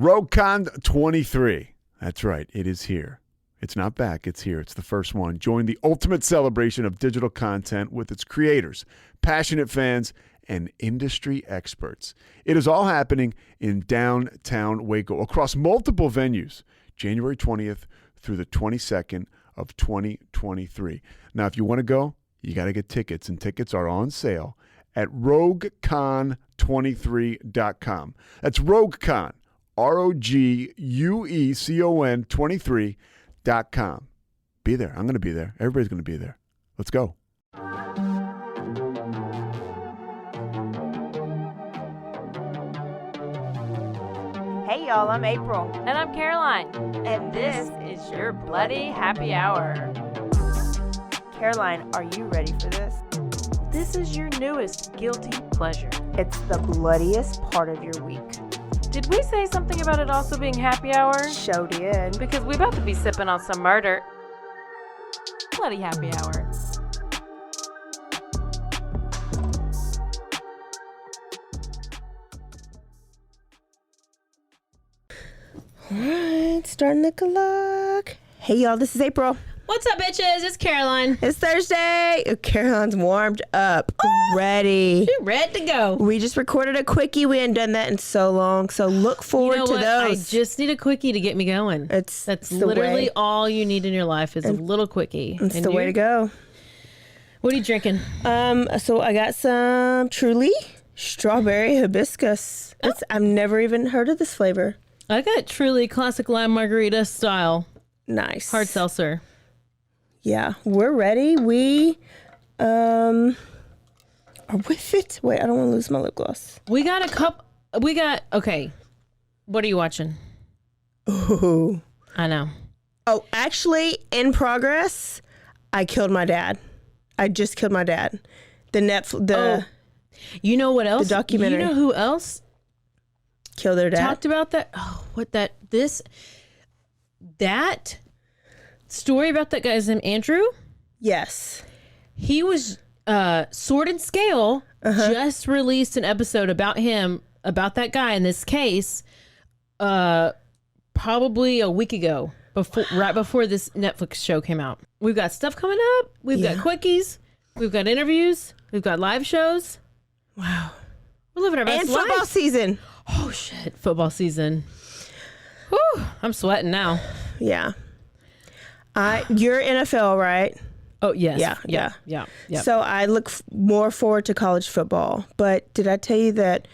RogueCon 23. That's right. It is here. It's not back. It's here. It's the first one. Join the ultimate celebration of digital content with its creators, passionate fans, and industry experts. It is all happening in downtown Waco across multiple venues, January 20th through the 22nd of 2023. Now, if you want to go, you got to get tickets, and tickets are on sale at RogueCon23.com. That's RogueCon, RogueCon 23.com. Be there. I'm going to be there. Everybody's going to be there. Let's go. Hey y'all, I'm April. And I'm Caroline. And this is your Bloody Happy Hour. Caroline, are you ready for this? This is your newest guilty pleasure. It's the bloodiest part of your week. Did we say something about it also being happy hour? Show did. Because we about to be sipping on some murder. Bloody Happy Hour. All right, starting the clock. Hey y'all, this is April. What's up, bitches? It's Caroline. It's Thursday. Caroline's warmed up, ready. You're ready to go. We just recorded a quickie. We hadn't done that in so long, so look forward to those. I just need a quickie to get me going. That's literally all you need in your life is a little quickie. It's the way to go. What are you drinking? So I got some Truly strawberry hibiscus. I've never even heard of this flavor. I got Truly classic lime margarita style. Nice. Hard seltzer. Yeah, we're ready. We are with it. Wait, I don't want to lose my lip gloss. We got okay. What are you watching? Ooh. I know. Oh, actually, in progress, I killed my dad. I just killed my dad. You know what else? The documentary. You know who else killed their dad? Talked about that? Oh, that story about that guy's name, Andrew? Yes. He was, Sword and Scale just released an episode about him, about that guy in this case, probably a week ago, right before this Netflix show came out. We've got stuff coming up. We've got quickies. We've got interviews. We've got live shows. Wow. We're living our best life. And football season. Oh, shit. Football season. Whew. I'm sweating now. Yeah. You're NFL, right? Oh, yes. Yeah. Yeah. So I look more forward to college football. But did I tell you that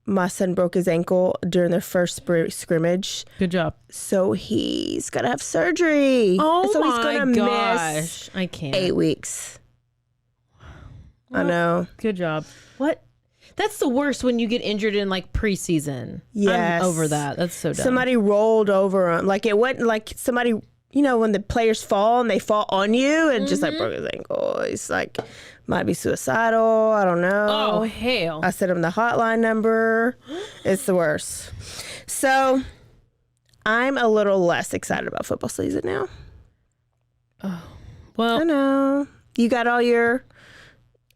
my son broke his ankle during their first scrimmage? Good job. So he's got to have surgery. Oh, so he's my gonna gosh. miss I can't. 8 weeks. Well, I know. Good job. What? That's the worst when you get injured in like preseason. Yes. I'm over that. That's so dumb. Somebody rolled over him. Like it wasn't like somebody, you know, when the players fall and they fall on you and just like broke his ankle. He's like, might be suicidal. I don't know. Oh, hell. I sent him the hotline number. It's the worst. So I'm a little less excited about football season now. Oh, well. I know. You got all your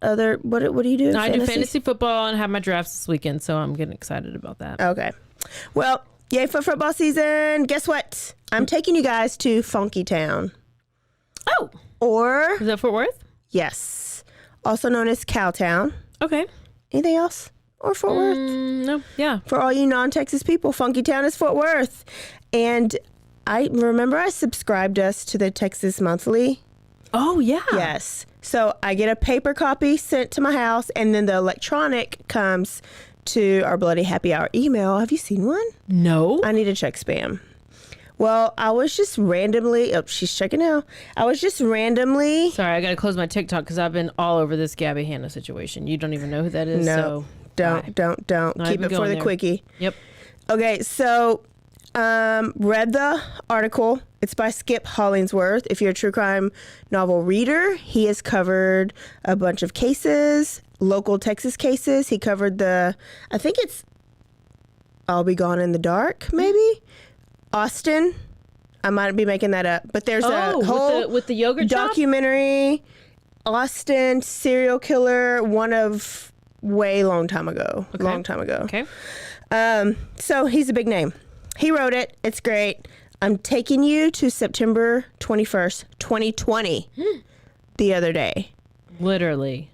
other, what do you do? I do fantasy football and have my drafts this weekend, so I'm getting excited about that. Okay. Well, yay for football season. Guess what? I'm taking you guys to Funky Town. Oh. Or. Is that Fort Worth? Yes. Also known as Cowtown. Okay. Anything else? Or Fort Worth? No. Yeah. For all you non-Texas people, Funky Town is Fort Worth. And I remember I subscribed us to the Texas Monthly. Oh, yeah. Yes. So I get a paper copy sent to my house, and then the electronic comes to our Bloody Happy Hour email. Have you seen one? No. I need to check spam. Well, I was just randomly... Oh, she's checking now. I was just randomly... Sorry, I got to close my TikTok because I've been all over this Gabby Hanna situation. You don't even know who that is. No, so don't. Not Keep it for the there. quickie. Yep. Okay, so read the article. It's by Skip Hollandsworth. If you're a true crime novel reader, he has covered a bunch of cases, local Texas cases. He covered I think it's I'll Be Gone in the Dark, maybe? Austin. I might be making that up, but there's a whole with the yogurt shop? documentary. Austin serial killer, one of way long time ago. Okay. Long time ago. Okay. So he's a big name. He wrote it. It's great. I'm taking you to September 21st, 2020, the other day. Literally.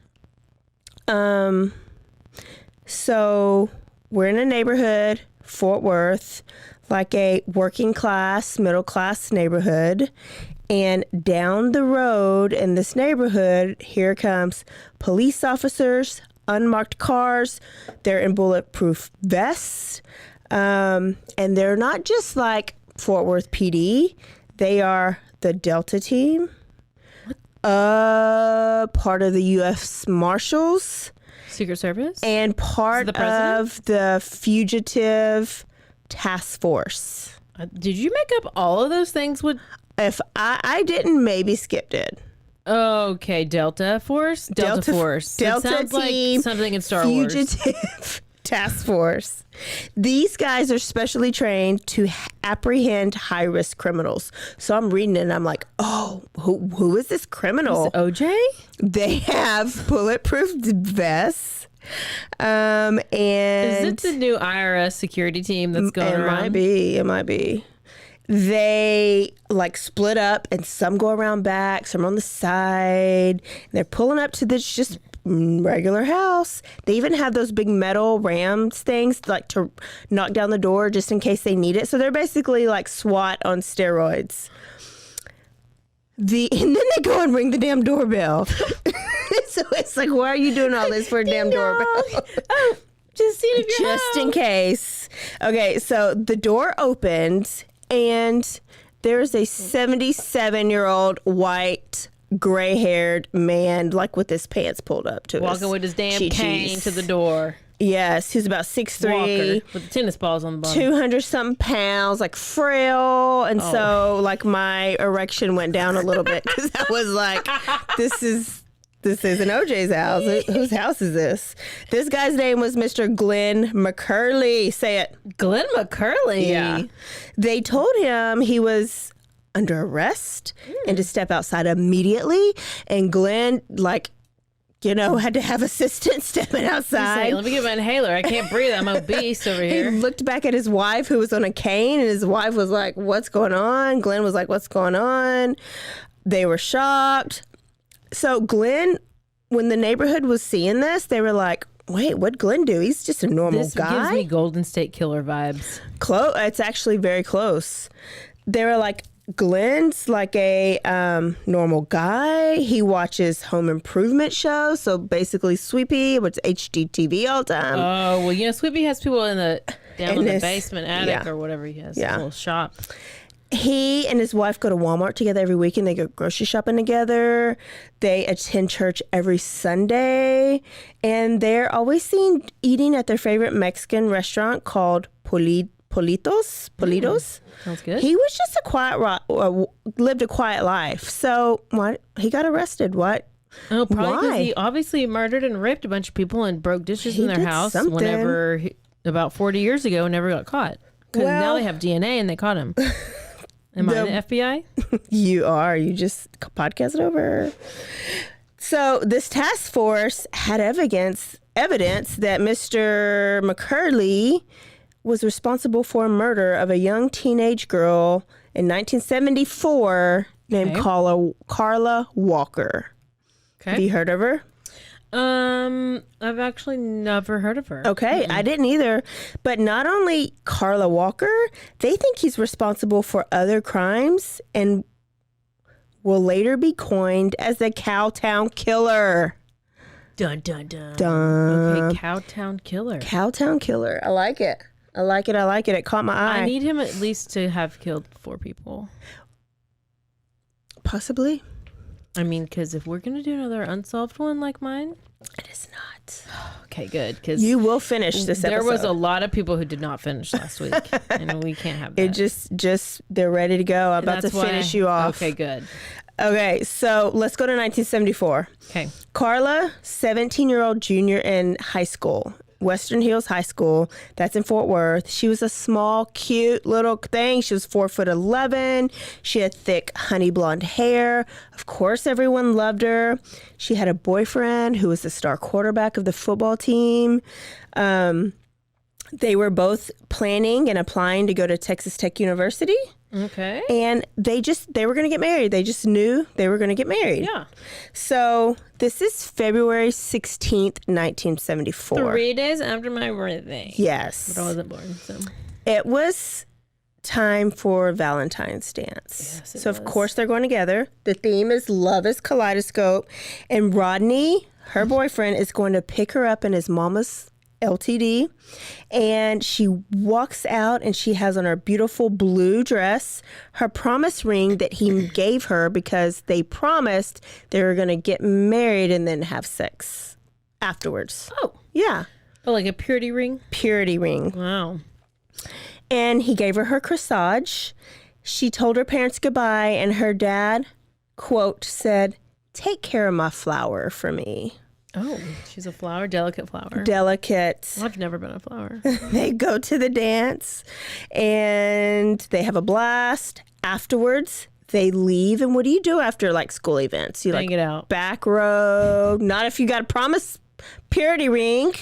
So we're in a neighborhood, Fort Worth, like a working class, middle class neighborhood. And down the road in this neighborhood, here comes police officers, unmarked cars. They're in bulletproof vests. And they're not just like Fort Worth PD. They are the Delta team, part of the U.S. Marshals, Secret Service? and part the president? of the fugitive task force. Did you make up all of those things with... If I didn't, maybe Skip did. Okay, Delta Force? Delta Force. Delta it sounds team, like something in Star Wars. Fugitive task force. These guys are specially trained to apprehend high-risk criminals. So I'm reading it and I'm like, oh, who is this criminal? Is it OJ? They have bulletproof vests. And Is it the new IRS security team that's going around? It might be. They like split up and some go around back, some on the side. And they're pulling up to this just regular house. They even have those big metal rams things like to knock down the door just in case they need it. So they're basically like SWAT on steroids. And then they go and ring the damn doorbell. So it's like, why are you doing all this for a damn doorbell? Oh, just seeing if you're Just in case. Okay, so the door opens and there's a 77-year-old white gray-haired man, like with his pants pulled up to walking with his damn cane to the door. Yes, he's about 6'3", Walker with the tennis balls on the bottom. 200-something pounds, like frail. And so, like, my erection went down a little bit because I was like, this isn't OJ's house. Whose house is this? This guy's name was Mr. Glen McCurley. Say it. Glen McCurley? Yeah. They told him he was under arrest and to step outside immediately. And Glenn, like, you know, had to have assistance stepping outside. Like, let me get my inhaler. I can't breathe. I'm obese over He here. looked back at his wife who was on a cane, and his wife was like, what's going on? Glenn was like, what's going on? They were shocked. So Glenn, when the neighborhood was seeing this, they were like, wait, what'd Glenn do? He's just a normal This guy. gives me Golden State Killer vibes. It's actually very close. They were like, Glenn's like a normal guy. He watches home improvement shows. So basically Sweepy, which is HGTV all the time. Oh, well, you know, Sweepy has people down in the this- basement attic yeah. or whatever he has. Yeah. A little shop. He and his wife go to Walmart together every weekend. They go grocery shopping together. They attend church every Sunday. And they're always seen eating at their favorite Mexican restaurant called Politos. Sounds good. He was just lived a quiet life. So what? He got arrested. What? Oh, probably because Why? he obviously murdered and raped a bunch of people and broke dishes He in their did house something. about 40 years ago and never got caught. Because now they have DNA and they caught him. Am I the FBI? You are. You just podcast over. So this task force had evidence that Mr. McCurley was responsible for a murder of a young teenage girl in 1974 named Carla Walker. Okay. Have you heard of her? I've actually never heard of her. Okay, I didn't either. But not only Carla Walker, they think he's responsible for other crimes and will later be coined as the Cowtown Killer. Dun, dun, dun. Dun. Okay, Cowtown Killer. Cowtown Killer. I like it. It caught my eye. I need him at least to have killed 4 people. Possibly. I mean, because if we're going to do another unsolved one like mine. It is not. Okay, good. Because You will finish this there episode. was a lot of people who did not finish last week. And we can't have that. It just they're ready to go. I'm about to That's why- finish you off. Okay, good. Okay, so let's go to 1974. Okay. Carla, 17-year-old junior in high school, Western Hills High School. That's in Fort Worth. She was a small, cute little thing. She was 4'11". She had thick, honey blonde hair. Of course, everyone loved her. She had a boyfriend who was the star quarterback of the football team. They were both planning and applying to go to Texas Tech University. Okay. And they were going to get married. They just knew they were going to get married. Yeah. So this is February 16th, 1974. 3 days after my birthday. Yes. But I wasn't born, so. It was time for Valentine's dance. Yes, it so, of was. course, they're going together. The theme is Love is Kaleidoscope. And Rodney, her boyfriend, is going to pick her up in his mama's LTD, and she walks out and she has on her beautiful blue dress, her promise ring that he gave her because they promised they were going to get married and then have sex afterwards. Oh. Yeah. Oh, like a purity ring? Purity ring. Wow. And he gave her corsage. She told her parents goodbye, and her dad, quote, said, "Take care of my flower for me." Oh, she's a flower, delicate flower. Delicate. I've never been a flower. They go to the dance and they have a blast. Afterwards, they leave. And what do you do after like school events? You Bang it out. Back row. Not if you got a promise purity ring.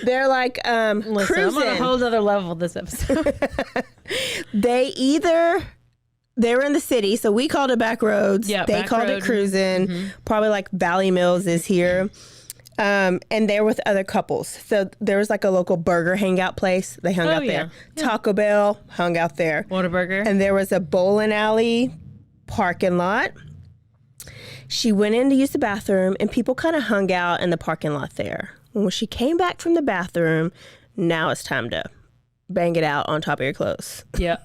They're like Listen, cruising. I'm on a whole other level this episode. They were in the city, so we called it back roads. Yeah, they back called road. it cruising. Probably like Valley Mills is here. And they're with other couples. So there was like a local burger hangout place. They hung out there. Yeah. Taco Bell hung out there. Whataburger. And there was a bowling alley parking lot. She went in to use the bathroom, and people kind of hung out in the parking lot there. When she came back from the bathroom, now it's time to bang it out on top of your clothes. Yeah.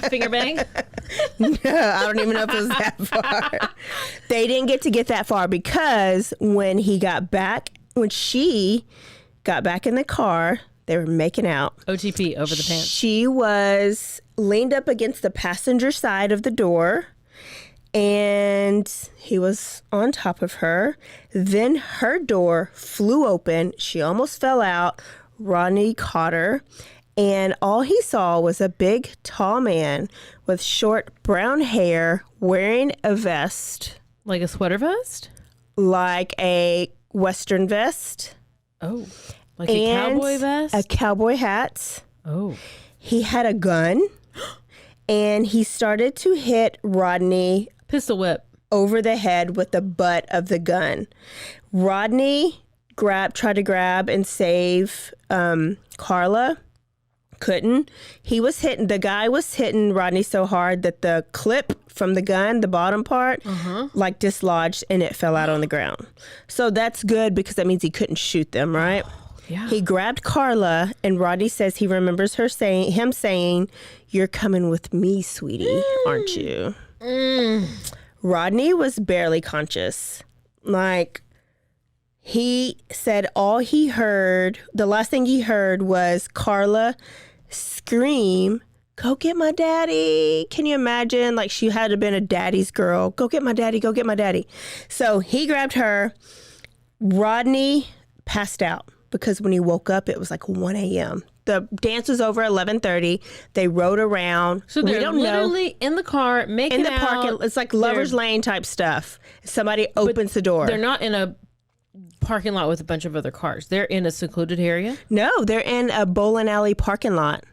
Finger bang. No, I don't even know if it was that far. They didn't get that far because when she got back in the car, they were making out. OTP over the pants. She was leaned up against the passenger side of the door, and he was on top of her. Then her door flew open. She almost fell out. Rodney caught her. And all he saw was a big, tall man with short brown hair wearing a vest. Like a sweater vest? Like a Western vest. Oh. Like a cowboy vest? A cowboy hat. Oh. He had a gun. And he started to hit Rodney Pistol whip. over the head with the butt of the gun. Rodney tried to grab and save Carla. Couldn't. The guy was hitting Rodney so hard that the clip from the gun, the bottom part, like dislodged and it fell out on the ground. So that's good because that means he couldn't shoot them, right? Yeah. He grabbed Carla, and Rodney says he remembers him saying, "You're coming with me, sweetie, aren't you?" Rodney was barely conscious. Like, he said the last thing he heard was Carla scream, "Go get my daddy." Can you imagine? Like, she had to have been a daddy's girl. "Go get my daddy, go get my daddy." So he grabbed her. Rodney passed out because when he woke up, it was like 1 a.m. The dance was over at 11:30. They rode around. So they're literally in the car making in the out. parking. It's like Lover's Lane type stuff. Somebody opens the door. They're not in a parking lot with a bunch of other cars. They're in a secluded area. No, they're in a bowling alley parking lot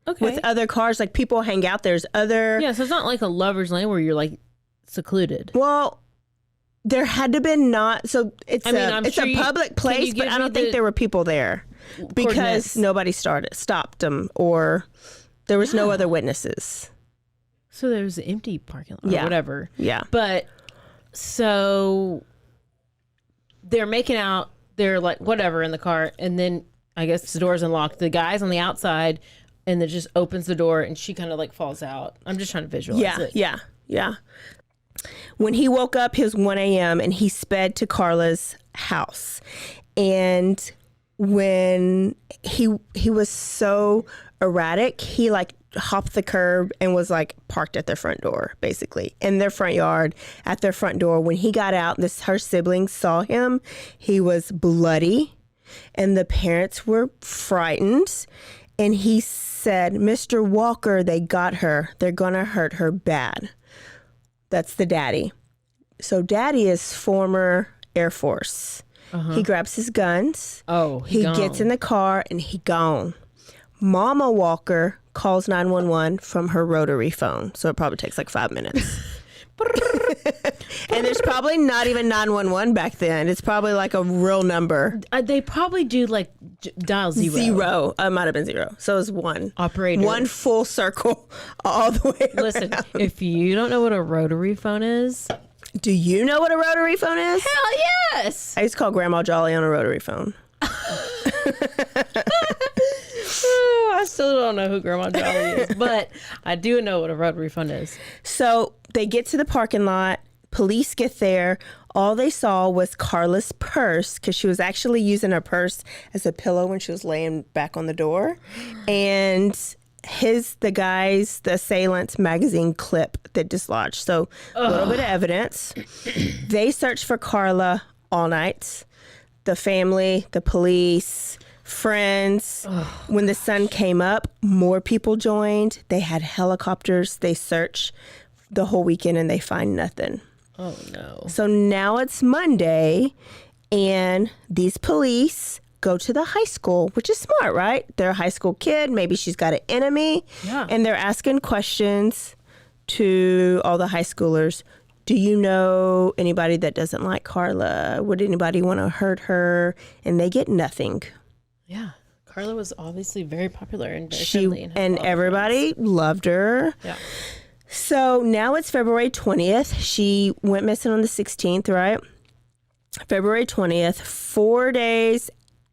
Okay. with other cars. Like, people hang out. There's other. Yeah, so it's not like a lover's lane where you're like secluded. Well, there had to been not. So it's I'm it's sure a public place, but give I don't me think there were people there because coordinates? nobody stopped them, or there was no other witnesses. So there was an empty parking lot or Yeah. whatever. Yeah. But so they're making out, they're like whatever in the car, and then I guess the door's unlocked. The guy's on the outside, and it just opens the door, and she kind of like falls out. I'm just trying to visualize it. Yeah. When he woke up, it was 1 a.m. and he sped to Carla's house. And when he was so erratic, he like hopped the curb and was like parked at their front door, basically in their front yard at their front door. When he got out, her siblings saw him. He was bloody, and the parents were frightened. And he said, "Mr. Walker, they got her. They're gonna hurt her bad." That's the daddy. So daddy is former Air Force. He grabs his guns. Oh, He gets in the car and he gone. Mama Walker calls 911 from her rotary phone. So it probably takes like 5 minutes. And there's probably not even 911 back then. It's probably like a real number. They probably do like dial zero. Zero. It might have been zero. So it was one. Operator. One full circle all the way around. Listen, if you don't know what a rotary phone is, Do you know what a rotary phone is? hell yes. I used to call Grandma Jolly on a rotary phone. Oh, I still don't know who Grandma Jolly is, but I do know what a rotary phone is. So they get to the parking lot. Police get there. All they saw was Carla's purse because she was actually using her purse as a pillow when she was laying back on the door. And the assailant's magazine clip that dislodged. So a little bit of evidence. They searched for Carla all night. The family, the police, friends. When the sun came up, more people joined. They had helicopters. They searched the whole weekend and they find nothing. Oh, no. So now it's Monday and these police go to the high school, which is smart, right? They're a high school kid. Maybe she's got an enemy. Yeah. And they're asking questions to all the high schoolers. Do you know anybody that doesn't like Carla? Would anybody want to hurt her? And they get nothing. Yeah. Carla was obviously very popular and very friendly. And had a And lot of everybody loved her. friends. Yeah. So now it's February 20th. She went missing on the 16th, right? February 20th, 4 days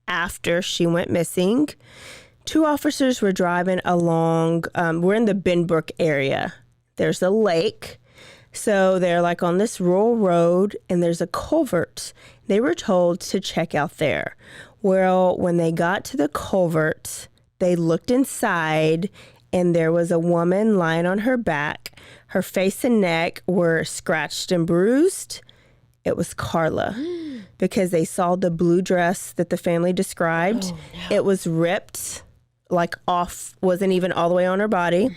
after she went missing, 2 officers were driving along. We're in the Benbrook area. There's a lake. So they're like on this rural road and there's a culvert. They were told to check out there. Well, when they got to the culvert, they looked inside and there was a woman lying on her back. Her face and neck were scratched and bruised. It was Carla because they saw the blue dress that the family described. Oh, no. It was ripped, like off, wasn't even all the way on her body.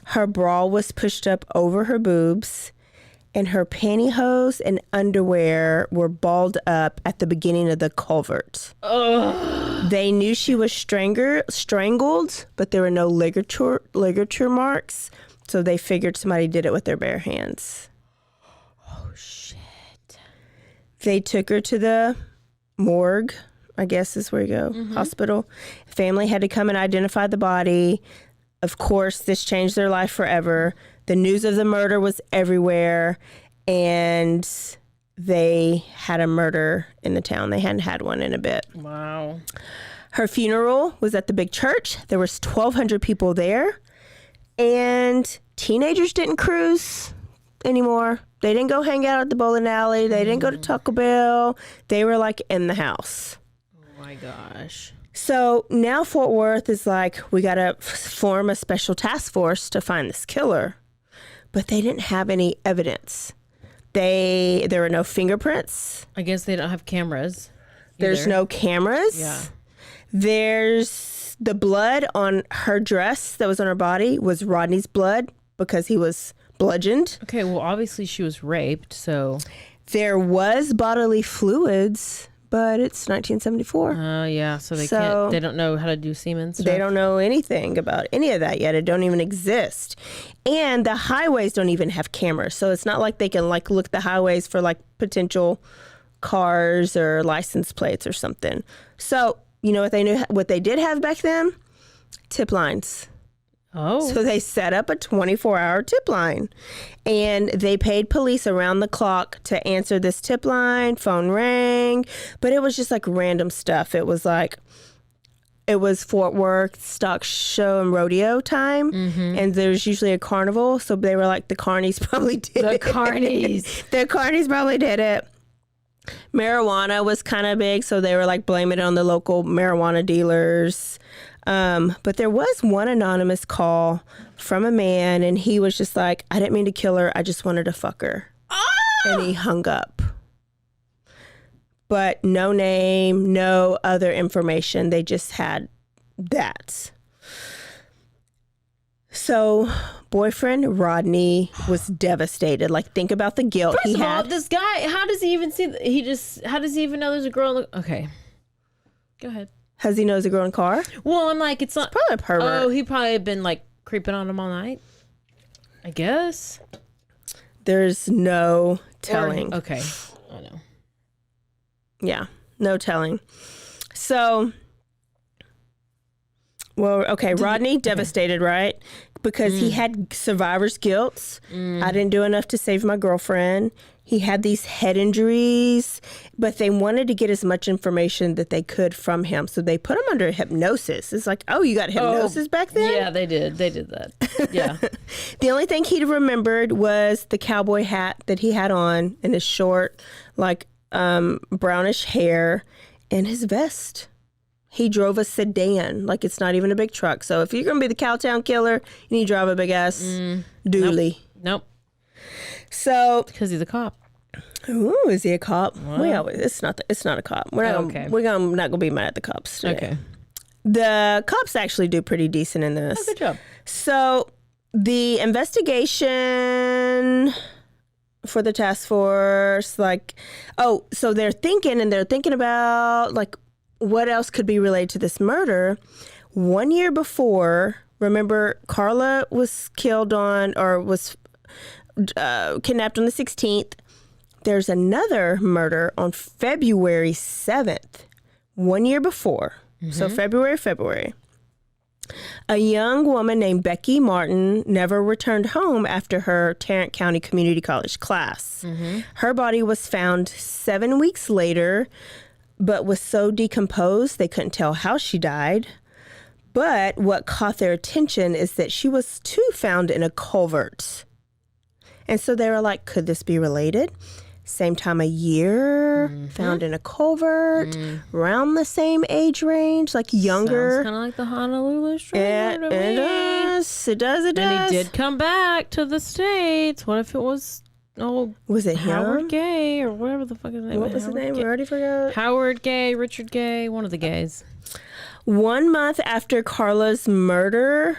Her bra was pushed up over her boobs, and her pantyhose and underwear were balled up at the beginning of the culvert. They knew she was strangled, but there were no ligature marks, so they figured somebody did it with their bare hands. Oh, shit. They took her to the morgue, I guess is where you go, hospital. Family had to come and identify the body. Of course, this changed their life forever. The news of the murder was everywhere, and they had a murder in the town. They hadn't had one in a bit. Wow. Her funeral was at the big church. There was 1,200 people there, and teenagers didn't cruise anymore. They didn't go hang out at the bowling alley. They didn't go to Taco Bell. They were like in the house. Oh, my gosh. So now Fort Worth is like, we got to form a special task force to find this killer. But they didn't have any evidence. There were no fingerprints. I guess they don't have cameras. There's either. no cameras. Yeah. There's the blood on her dress that was on her body was Rodney's blood because he was bludgeoned. Okay, well, obviously she was raped, so... There was bodily fluids, but it's 1974. Yeah, so they don't know how to do semen stuff. They don't know anything about any of that yet. It don't even exist. And the highways don't even have cameras. So it's not like they can like look the highways for like potential cars or license plates or something. So, you know what they did have back then? Tip lines. Oh. So they set up a 24-hour tip line, and they paid police around the clock to answer this tip line. Phone rang, but it was just like random stuff. It was Fort Worth stock show and rodeo time, and there's usually a carnival. So they were like, the carnies probably did it. The carnies. The carnies probably did it. Marijuana was kind of big, so they were like blaming it on the local marijuana dealers. But there was one anonymous call from a man, and he was just like, I didn't mean to kill her. I just wanted to fuck her. And he hung up. But no name, no other information. They just had that. So, boyfriend Rodney was devastated. Like, think about the guilt First he of all, had. this guy, how does he even see? How does he even know there's a girl? Okay, go ahead. Has he knows a girl in the car? Well, I'm like, it's not Probably a pervert. Oh, he probably had been like creeping on him all night. I guess. There's no telling. Okay, I know. Yeah, no telling. So, well, okay, Rodney, devastated, right? Because he had survivor's guilt. I didn't do enough to save my girlfriend. He had these head injuries, but they wanted to get as much information that they could from him. So they put him under hypnosis. It's like, oh, you got hypnosis back then? Yeah, they did. They did that. Yeah. The only thing he remembered was the cowboy hat that he had on and his short, like, brownish hair and his vest. He drove a sedan, like it's not even a big truck. So if you're going to be the Cowtown killer, you need to drive a big ass dually. Nope. So, Because he's a cop. ooh, is he a cop? It's not a cop. We're not Okay. not going to be mad at the cops today. Okay. The cops actually do pretty decent in this. Oh, good job. So the investigation for the task force, like, so they're thinking about like what else could be related to this murder. 1 year before, remember, Carla was killed was kidnapped on the 16th. There's another murder on February 7th, 1 year before. So February. A young woman named Becky Martin never returned home after her Tarrant County Community College class. Her body was found 7 weeks later, but was so decomposed they couldn't tell how she died. But what caught their attention is that she was too found in a culvert. And so they were like, could this be related? Same time of year, found in a culvert, around the same age range, like younger. Sounds kind of like the Honolulu Street murder to It me. does. It does. And he did come back to the States. What if it was Was it Howard him? Gay or whatever the fuck his name What was his name? We already forgot. Howard Gay, Richard Gay, one of the gays. 1 month after Carla's murder,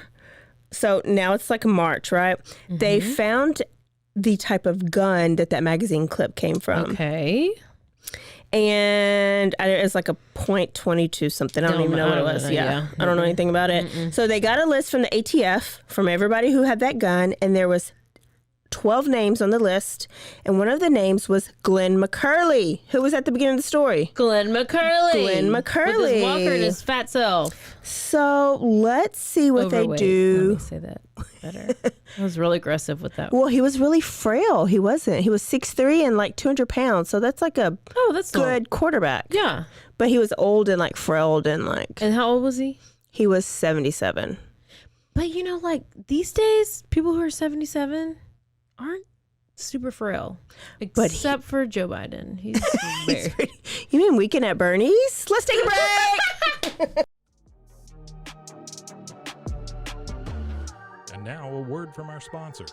so now it's like March, right? They found the type of gun that magazine clip came from. Okay. And it's like a .22 something. I don't even know what it was. I don't know anything about it. So they got a list from the ATF from everybody who had that gun, and there was 12 names on the list, and one of the names was Glen McCurley, who was at the beginning of the story. Glen McCurley. With his walker and his fat self. So let's see what Overweight. they do. Let me say that better. I was really aggressive with that. Well, he was really frail. He wasn't. He was 6'3" and like 200 pounds. So that's like a That's good quarterback. Yeah. But he was old and like frail and like. And how old was he? He was 77. But you know, like these days, people who are 77 aren't super frail. Except for Joe Biden. He's very... You mean Weekend at Bernie's? Let's take a break. And now a word from our sponsors.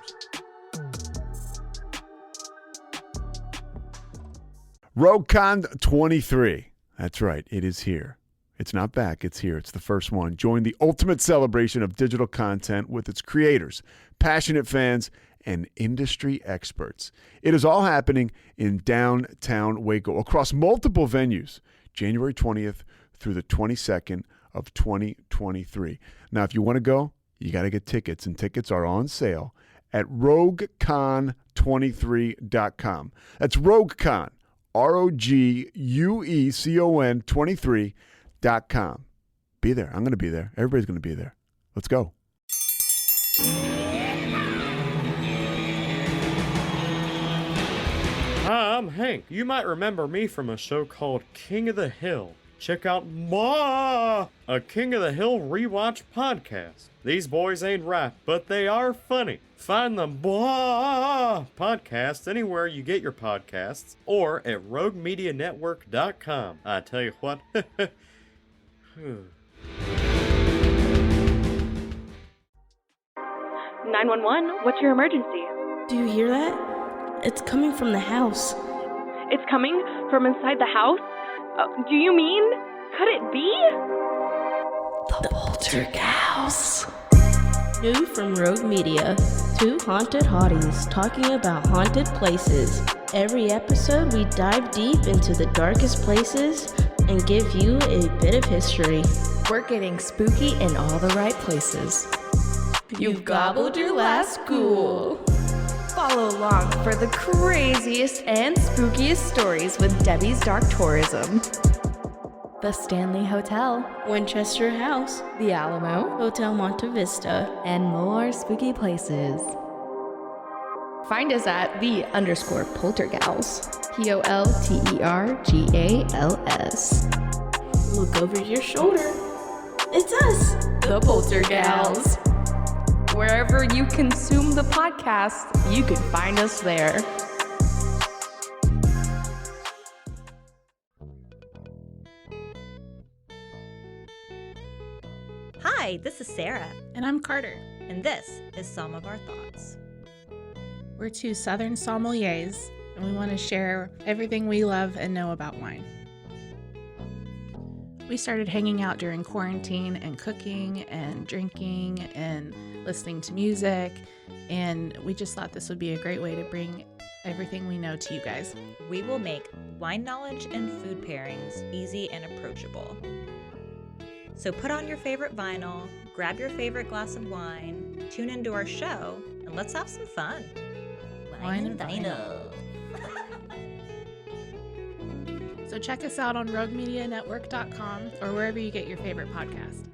RogueCon 23. That's right. It is here. It's not back. It's here. It's the first one. Join the ultimate celebration of digital content with its creators, passionate fans, and industry experts. It is all happening in downtown Waco across multiple venues, January 20th through the 22nd of 2023. Now, if you want to go, you got to get tickets, and tickets are on sale at RogueCon23.com. That's RogueCon, RogueCon 23.com. Be there. I'm going to be there. Everybody's going to be there. Let's go. Hi, I'm Hank. You might remember me from a show called King of the Hill. Check out a King of the Hill rewatch podcast. These boys ain't right, but they are funny. Find the podcast anywhere you get your podcasts or at roguemedianetwork.com. I tell you what. 911, what's your emergency? Do you hear that? It's coming from the house. It's coming from inside the house? Do you mean? Could it be? The poltergeist. New from Rogue Media. Two haunted hotties talking about haunted places. Every episode, we dive deep into the darkest places and give you a bit of history. We're getting spooky in all the right places. You've gobbled your last ghoul. Follow along for the craziest and spookiest stories with Debbie's Dark Tourism. The Stanley Hotel, Winchester House, The Alamo, Hotel Monte Vista, and more spooky places. Find us at _Poltergals. POLTERGALS. Look over your shoulder. It's us, The Poltergals. Wherever you consume the podcast, you can find us there. Hi, this is Sarah. And I'm Carter. And this is Some of Our Thoughts. We're two Southern sommeliers, and we want to share everything we love and know about wine. We started hanging out during quarantine and cooking and drinking and listening to music, and we just thought this would be a great way to bring everything we know to you guys. We will make wine knowledge and food pairings easy and approachable. So put on your favorite vinyl, grab your favorite glass of wine, tune into our show, and let's have some fun. Wine and vinyl. So check us out on roguemedianetwork.com or wherever you get your favorite podcast.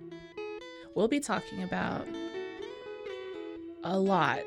We'll be talking about a lot.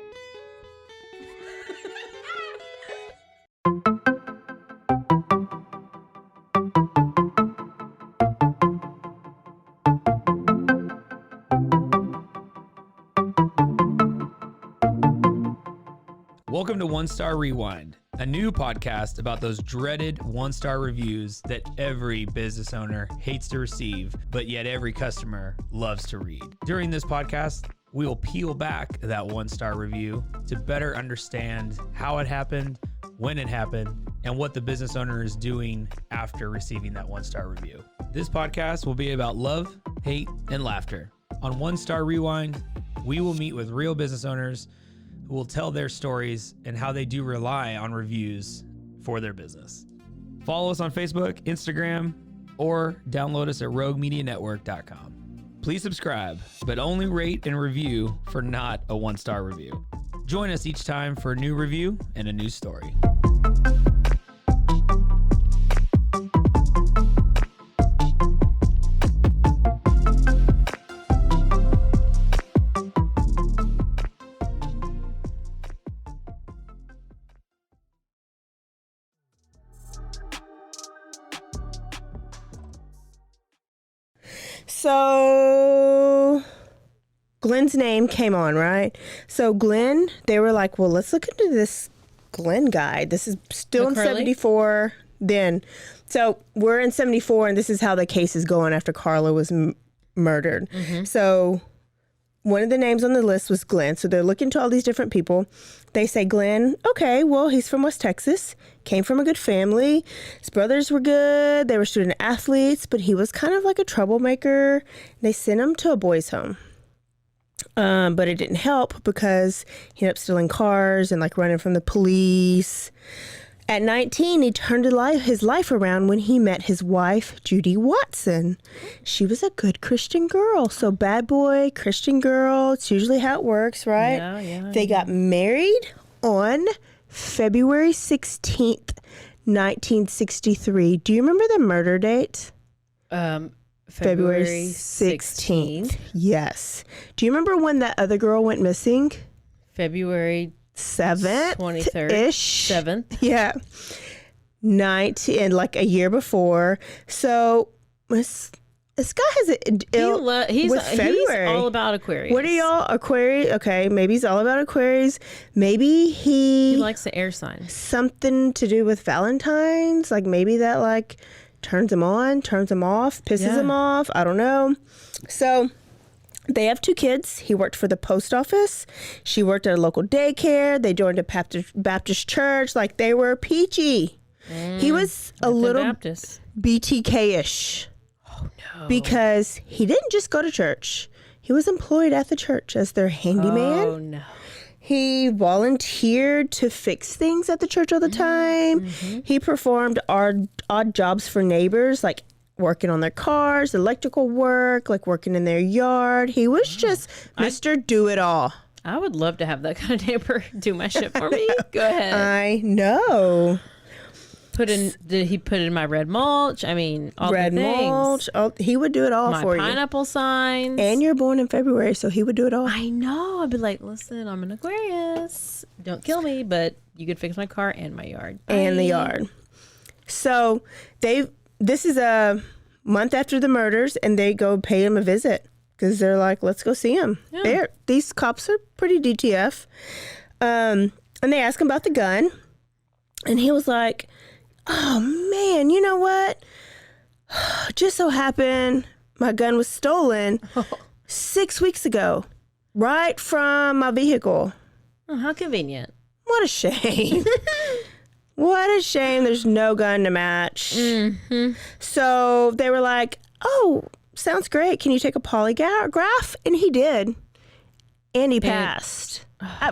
Welcome to One Star Rewind, a new podcast about those dreaded one-star reviews that every business owner hates to receive, but yet every customer loves to read. During this podcast, we will peel back that one-star review to better understand how it happened, when it happened, and what the business owner is doing after receiving that one-star review. This podcast will be about love, hate, and laughter. On One Star Rewind, we will meet with real business owners who will tell their stories and how they do rely on reviews for their business. Follow us on Facebook, Instagram, or download us at roguemedianetwork.com. Please subscribe, but only rate and review for not a one-star review. Join us each time for a new review and a new story. So Glen's name came on, right? So Glen, they were like, well, let's look into this Glen guy. This is still McCurley? in 74 then. So we're in 74, and this is how the case is going after Carla was murdered. Mm-hmm. So one of the names on the list was Glen. So they're looking to all these different people. They say, Glen, okay, well, he's from West Texas, came from a good family. His brothers were good. They were student athletes, but he was kind of like a troublemaker. They sent him to a boys' home. But it didn't help because he ended up stealing cars and like running from the police. At 19, he turned his life around when he met his wife, Judy Watson. She was a good Christian girl. So bad boy, Christian girl. It's usually how it works, right? Yeah. They got married on February 16th, 1963. Do you remember the murder date? February 16th. Yes. Do you remember when that other girl went missing? February 7th 23rd. ish. 7th. Yeah. 19, like a year before. So this guy has He's with February. all about Aquarius. What are y'all, Aquarius? Okay, maybe he's all about Aquarius. Maybe He likes the air sign. something to do with Valentine's. Like maybe that like turns him on, turns him off, pisses him off. I don't know. So they have 2 kids. He worked for the post office. She worked at a local daycare. They joined a Baptist church. Like they were peachy. He was a little Baptist. BTK-ish. Oh no. Because he didn't just go to church. He was employed at the church as their handyman. Oh, no. He volunteered to fix things at the church all the time. Mm-hmm. He performed odd jobs for neighbors, like working on their cars, electrical work, like working in their yard. He was just Mr. Do-It-All. I would love to have that kind of neighbor do my shit for me. Go ahead. I know. Did he put in my red mulch? I mean, all red the things. mulch. Oh, he would do it all My for you. pineapple signs. And you're born in February, so he would do it all. I know. I'd be like, listen, I'm an Aquarius. Don't kill me, but you could fix my car and my yard. And the yard. So this is a month after the murders, and they go pay him a visit because they're like, let's go see him. Yeah. These cops are pretty DTF. And they ask him about the gun, and he was like, oh, man, you know what? Just so happened my gun was stolen 6 weeks ago, right from my vehicle. Oh, how convenient. What a shame. What a shame there's no gun to match. Mm-hmm. So they were like, oh, sounds great. Can you take a polygraph? And he did. And he passed.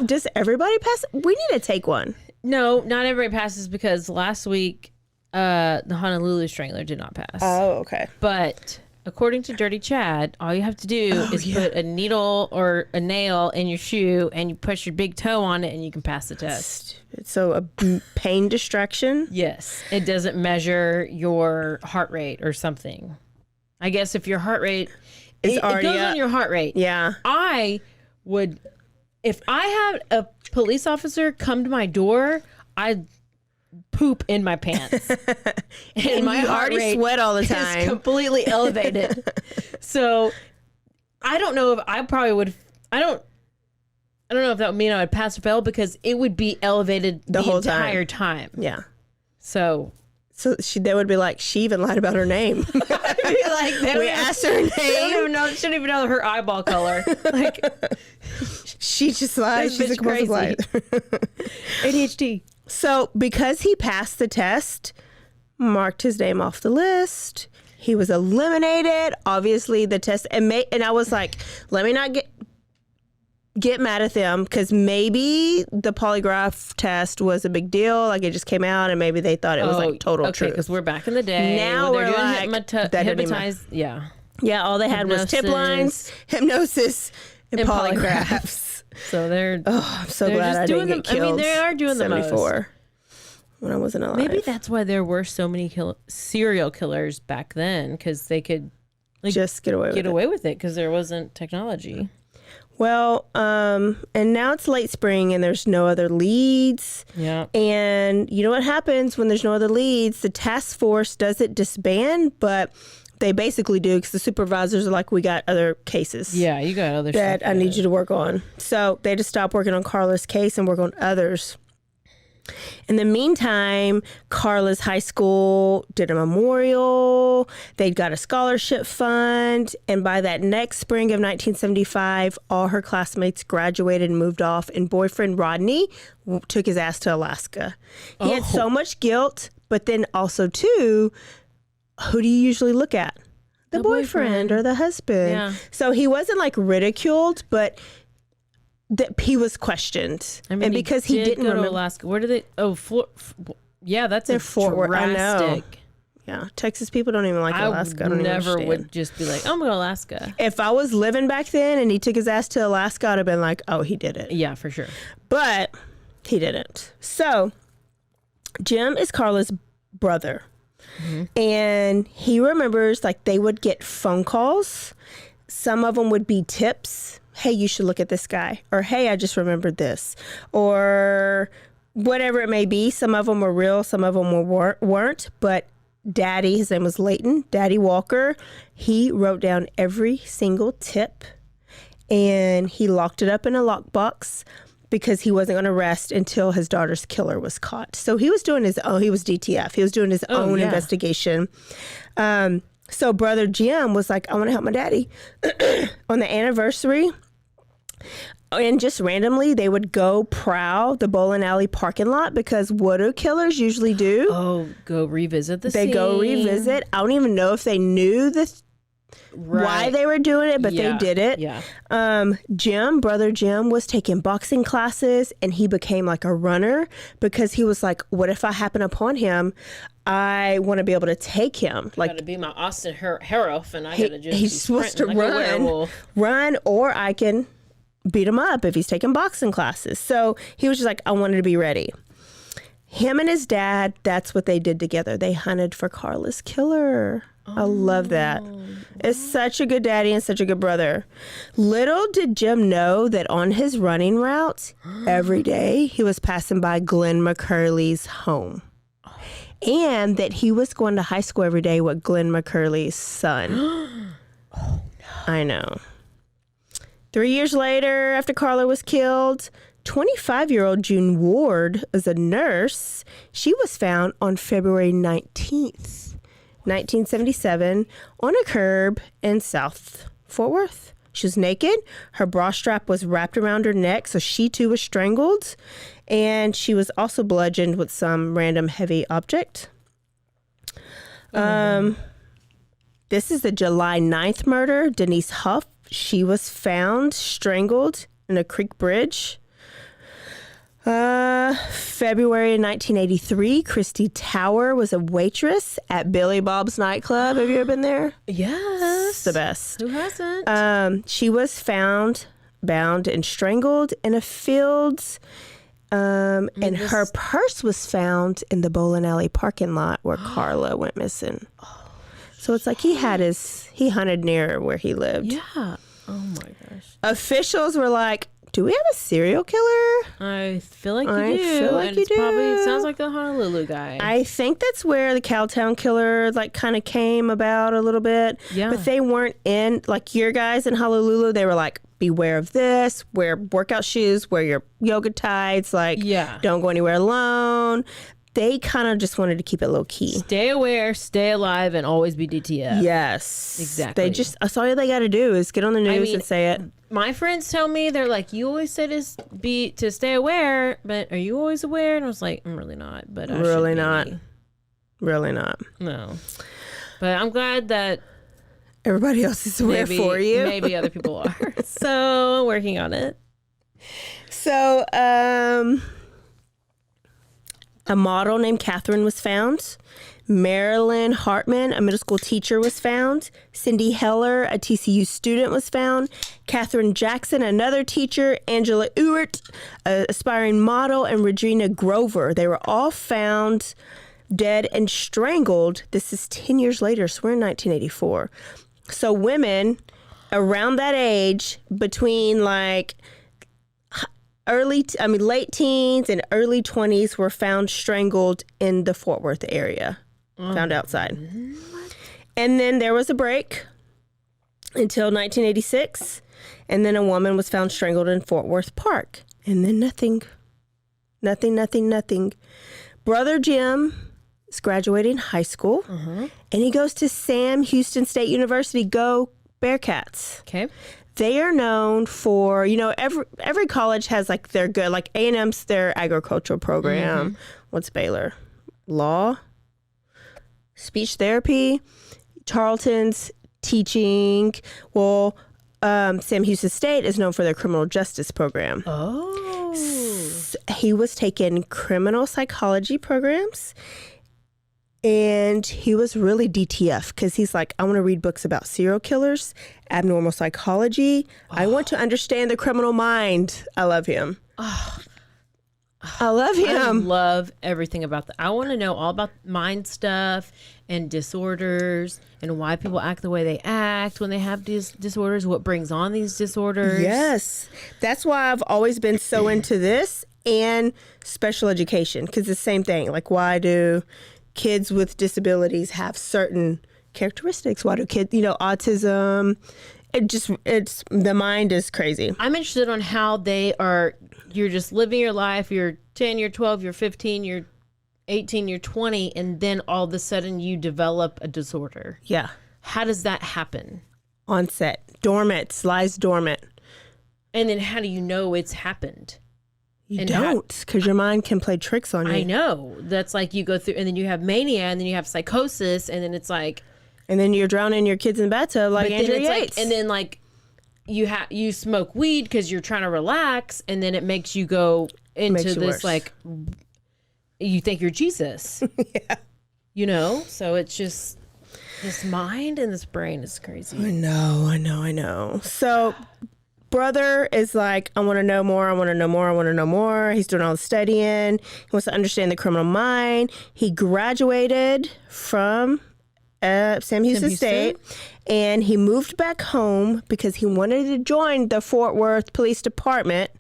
Does everybody pass? We need to take one. No, not everybody passes because last week the Honolulu Strangler did not pass. Oh, okay. But according to Dirty Chad, all you have to do is put a needle or a nail in your shoe and you push your big toe on it and you can pass the test. So a pain distraction? Yes. It doesn't measure your heart rate or something. I guess if your heart rate it goes on your heart rate. Yeah. If I had a police officer come to my door, I'd poop in my pants. And my heart rate sweat all the time. Is completely elevated. So I don't know if I probably would. I don't know if that would mean I would pass or fail because it would be elevated the whole entire time. Yeah. So they would be like, she even lied about her name. I'd be like, we asked her name. Shouldn't even know her eyeball color. Like, she just lied. She's a compulsive liar. ADHD. So because he passed the test, marked his name off the list, he was eliminated. Obviously, the test and I was like, let me not get mad at them because maybe the polygraph test was a big deal. Like it just came out and maybe they thought it was like total truth. Because we're back in the day. Now we're like hypnotized. Yeah. Yeah. All they had was tip lines, hypnosis, and polygraphs. So I'm so glad I didn't get killed. I mean, they are doing the most. When I wasn't alive. Maybe that's why there were so many serial killers back then because they could just get away with it because there wasn't technology. Well, and now it's late spring and there's no other leads. Yeah. And you know what happens when there's no other leads? The task force doesn't disband, but they basically do because the supervisors are like, we got other cases. Yeah, you got other that stuff I need you to work on. So they just stop working on Carla's case and work on others. In the meantime, Carla's high school did a memorial. They'd got a scholarship fund. And by that next spring of 1975, all her classmates graduated and moved off. And boyfriend Rodney took his ass to Alaska. He had so much guilt, but then also, too, who do you usually look at? The boyfriend or the husband. Yeah. So he wasn't like ridiculed, but that he was questioned. I mean, and because he didn't go remember to Alaska. Where did they? Oh, yeah, that's a Fort Worth. I know. drastic. Yeah, Texas people don't even like Alaska. I don't never understand. would just be like, I'm going to Alaska. If I was living back then and he took his ass to Alaska, I'd have been like, oh, he did it. Yeah, for sure. But he didn't. So Jim is Carla's brother. Mm-hmm. And he remembers like they would get phone calls. Some of them would be tips. Hey, you should look at this guy. Or, hey, I just remembered this. Or whatever it may be. Some of them were real. Some of them weren't. But Daddy, his name was Leighton, Daddy Walker, he wrote down every single tip. And he locked it up in a lockbox because he wasn't going to rest until his daughter's killer was caught. So he was doing his own. He was DTF. He was doing his own investigation. So brother Jim was like, I want to help my daddy. On the anniversary, and just randomly, they would go prowl the bowling alley parking lot because what do killers usually do? Oh, go revisit the scene. They go revisit. I don't even know if they knew why they were doing it, but they did it. Yeah. Brother Jim was taking boxing classes, and he became like a runner because he was like, what if I happen upon him? I want to be able to take him. Like, got to be my Austin Harroff, and I got to just he's supposed to like run, or I can beat him up if he's taking boxing classes. So he was just like, I wanted to be ready. Him and his dad, that's what they did together. They hunted for Carla's killer. I love that. It's such a good daddy and such a good brother. Little did Jim know that on his running route, every day he was passing by Glen McCurley's home. And that he was going to high school every day with Glen McCurley's son. Oh, no. I know. 3 years later, after Carla was killed, 25-year-old June Ward was a nurse. She was found on February 19th, 1977, on a curb in South Fort Worth. She was naked. Her bra strap was wrapped around her neck, so she too was strangled. And she was also bludgeoned with some random heavy object. This is the July 9th murder. Denise Huff, she was found strangled in a creek bridge. February 1983, Christy Tower was a waitress at Billy Bob's nightclub. Have you ever been there? Yes. It's the best. Who hasn't? She was found, bound, and strangled in a field. And her purse was found in the bowling alley parking lot where Carla went missing. So it's like he hunted near where he lived. Yeah. Oh my gosh. Officials were like, do we have a serial killer? I feel like you do. And it's probably sounds like the Honolulu guy. I think that's where the Cowtown killer kind of came about a little bit. Yeah. But they weren't in, like your guys in Honolulu, they were like, beware of this, wear workout shoes, wear your yoga tights, don't go anywhere alone. They kind of just wanted to keep it low key. Stay aware, stay alive, and always be DTF. Yes. Exactly. That's all they got to do is get on the news and say it. My friends tell me, they're like, you always say to stay aware, but are you always aware? And I was like, I'm really not. But I Really not. Really not. No. But I'm glad that everybody else is aware for you. Maybe other people are. So I'm working on it. So, a model named Catherine was found. Marilyn Hartman, a middle school teacher, was found. Cindy Heller, a TCU student, was found. Catherine Jackson, another teacher. Angela Ewert, an aspiring model. And Regina Grover. They were all found dead and strangled. This is 10 years later, so we're in 1984. So women around that age, between late teens and early 20s, were found strangled in the Fort Worth area, found outside. And then there was a break until 1986, and then a woman was found strangled in Fort Worth Park, and then nothing. Brother Jim is graduating high school, and he goes to Sam Houston State University. Go Bearcats. Okay. They are known for, every college has their good, like A&M's their agricultural program. What's Baylor? Law, speech therapy, Tarleton's teaching. Well, Sam Houston State is known for their criminal justice program. Oh. He was taking criminal psychology programs. And he was really DTF because he's like, I want to read books about serial killers, abnormal psychology. I want to understand the criminal mind. I love him. I love him. I love everything about that. I want to know all about mind stuff and disorders and why people act the way they act when they have these disorders, what brings on these disorders. Yes. That's why I've always been so into this and special education, because it's the same thing. Like, why do kids with disabilities have certain characteristics? Why do kids, autism? It's the mind is crazy. I'm interested on how you're just living your life. You're 10, you're 12, you're 15, you're 18, you're 20, and then all of a sudden you develop a disorder. Yeah. How does that happen? Onset. Dormant. Lies dormant. And then how do you know it's happened? You don't, because your mind can play tricks on you. I know. That's like you go through, and then you have mania, and then you have psychosis, and then it's like, And then you're drowning your kids in the bathtub like Andrea Yates. And then like you smoke weed because you're trying to relax, and then it makes you go into this worse. like you think you're Jesus. Yeah. You know? So it's just this mind and this brain is crazy. I know. So brother is like, I want to know more. He's doing all the studying. He wants to understand the criminal mind. He graduated from Sam Houston State, and he moved back home because he wanted to join the Fort Worth Police Department,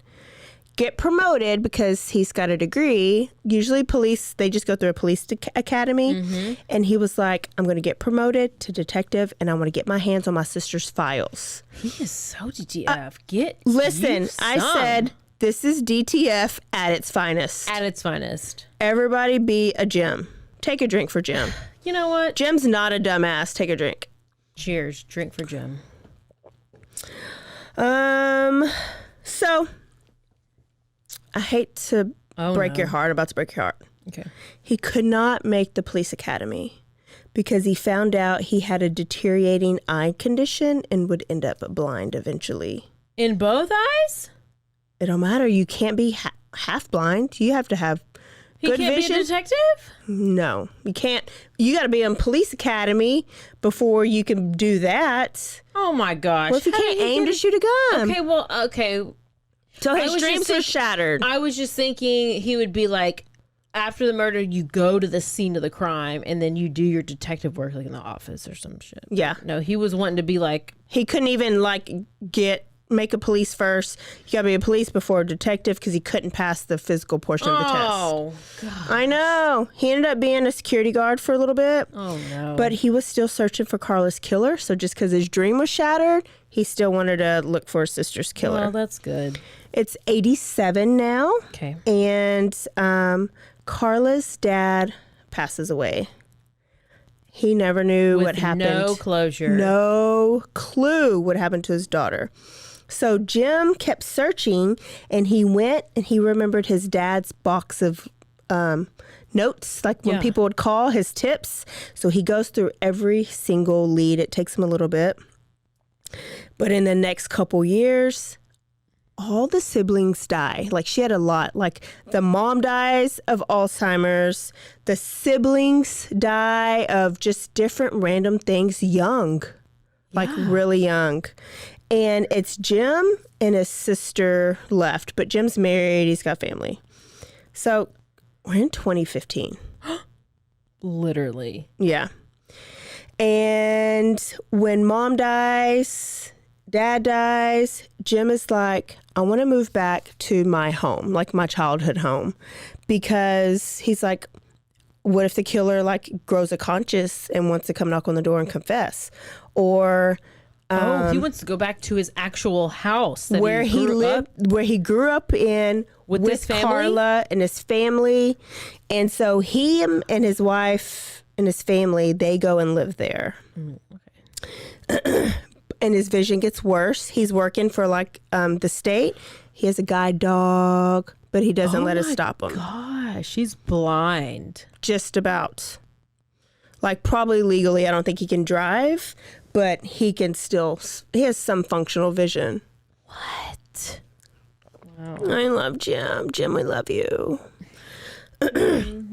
get promoted because he's got a degree. Usually police, they just go through a police academy. And he was like, I'm going to get promoted to detective, and I want to get my hands on my sister's files. He is so DTF. Listen, I said, this is DTF at its finest. At its finest. Everybody be a Jim. Take a drink for Jim. You know what? Jim's not a dumbass. Take a drink. Cheers. Drink for Jim. So I hate to break your heart. About to break your heart. Okay. He could not make the police academy because he found out he had a deteriorating eye condition and would end up blind eventually. In both eyes? It don't matter. You can't be half blind. You have to have good vision. He can't be a detective? No, you can't. You got to be in police academy before you can do that. Oh my gosh. Well, if you can't aim to shoot a gun. Okay. So his dreams were shattered. I was just thinking he would be like, after the murder, you go to the scene of the crime and then you do your detective work like in the office or some shit. Yeah. No, he was wanting to be like. He couldn't even like make a police first. You got to be a police before a detective because he couldn't pass the physical portion of the test. Oh, God. I know. He ended up being a security guard for a little bit. Oh, no. But he was still searching for Carla's killer. So just because his dream was shattered, he still wanted to look for his sister's killer. Well, that's good. It's 87 now. Okay. And Carla's dad passes away. He never knew what happened. No closure. No clue what happened to his daughter. So Jim kept searching, and he went and he remembered his dad's box of notes, like when people would call, his tips. So he goes through every single lead. It takes him a little bit. But in the next couple years, all the siblings die. Like, she had a lot. Like, the mom dies of Alzheimer's. The siblings die of just different random things young. Like, really young. And it's Jim and his sister left. But Jim's married. He's got family. So, we're in 2015. Literally. Yeah. And when mom dies, dad dies, Jim is like, I want to move back to my home, like my childhood home, because he's like, what if the killer like grows a conscience and wants to come knock on the door and confess? Or he wants to go back to his actual house where he lived, where he grew up in with his family? Carla and his family. And so he and his wife and his family, they go and live there. Okay. And his vision gets worse. He's working for like the state. He has a guide dog, but he doesn't let us stop him. Gosh, he's blind. Just about. Like, probably legally, I don't think he can drive, but he can still, he has some functional vision. What? Wow. I love Jim. Jim, we love you.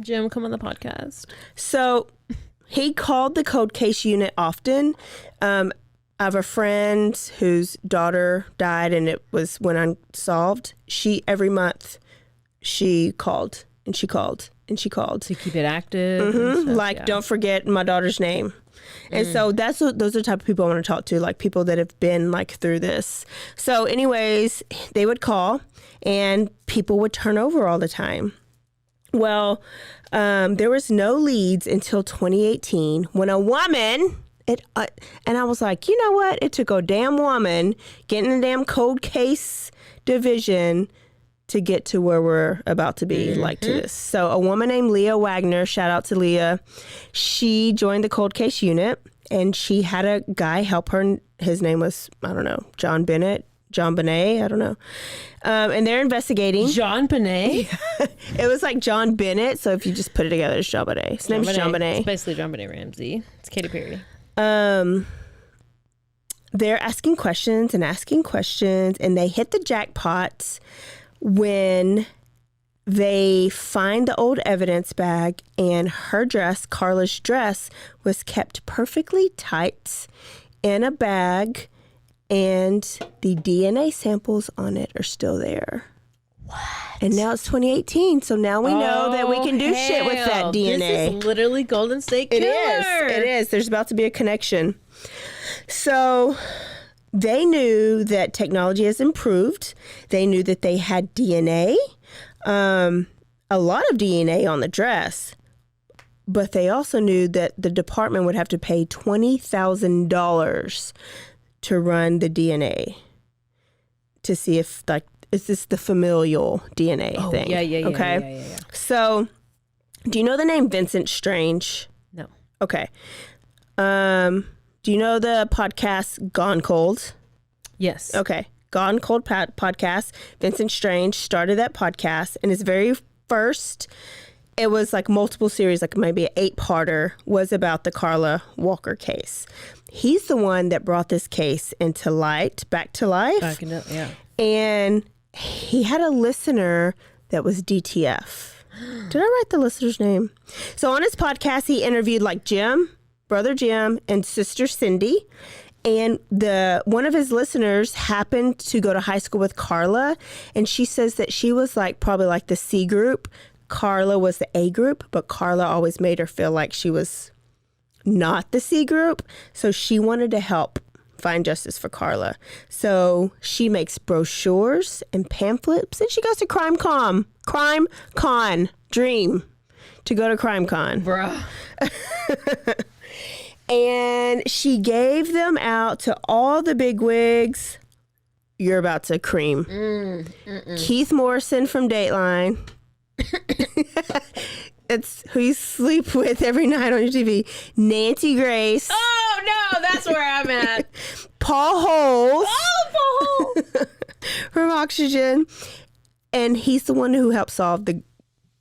Jim, come on the podcast. So he called the cold case unit often. I have a friend whose daughter died and it went unsolved. Every month she called and she called and she called. To keep it active. Mm-hmm. Stuff, don't forget my daughter's name. And so those are the type of people I want to talk to, like people that have been like through this. So anyways, they would call and people would turn over all the time. Well, there was no leads until 2018 when a woman... and I was like, you know what? It took a damn woman getting a damn cold case division to get to where we're about to be, like to this. So a woman named Leah Wagner, shout out to Leah, she joined the cold case unit and she had a guy help her. His name was, I don't know, John Benet, I don't know. And they're investigating. John Benet? It was like John Bennett. So if you just put it together, it's John Benet. His name's John Benet. It's basically John Benet Ramsey. It's Katy Perry. they're asking questions, and they hit the jackpot when they find the old evidence bag, and her dress, Carla's dress, was kept perfectly tight in a bag, and the DNA samples on it are still there. What? And now it's 2018, so now we know that we can do shit with that DNA. This is literally Golden State Killer. It is. There's about to be a connection. So they knew that technology has improved. They knew that they had DNA, a lot of DNA on the dress. But they also knew that the department would have to pay $20,000 to run the DNA to see if, like, is this the familial DNA thing? Yeah. Okay. Yeah. So, do you know the name Vincent Strange? No. Okay. Do you know the podcast Gone Cold? Yes. Okay. Gone Cold podcast. Vincent Strange started that podcast, and his very first, it was like multiple series, like maybe an 8-parter, was about the Carla Walker case. He's the one that brought this case into light, back to life. Yeah. And he had a listener that was DTF. Did I write the listener's name? So on his podcast, he interviewed like brother Jim, and sister Cindy. And one of his listeners happened to go to high school with Carla. And she says that she was like probably like the C group. Carla was the A group, but Carla always made her feel like she was not the C group. So she wanted to help find justice for Carla. So she makes brochures and pamphlets, and she goes to Crime Con dream to go to Crime Con. Bruh. And she gave them out to all the bigwigs. You're about to cream. Keith Morrison from Dateline. It's who you sleep with every night on your TV. Nancy Grace. Oh, no, that's where I'm at. Paul Holes. Oh, Paul Holes. From Oxygen. And he's the one who helped solve the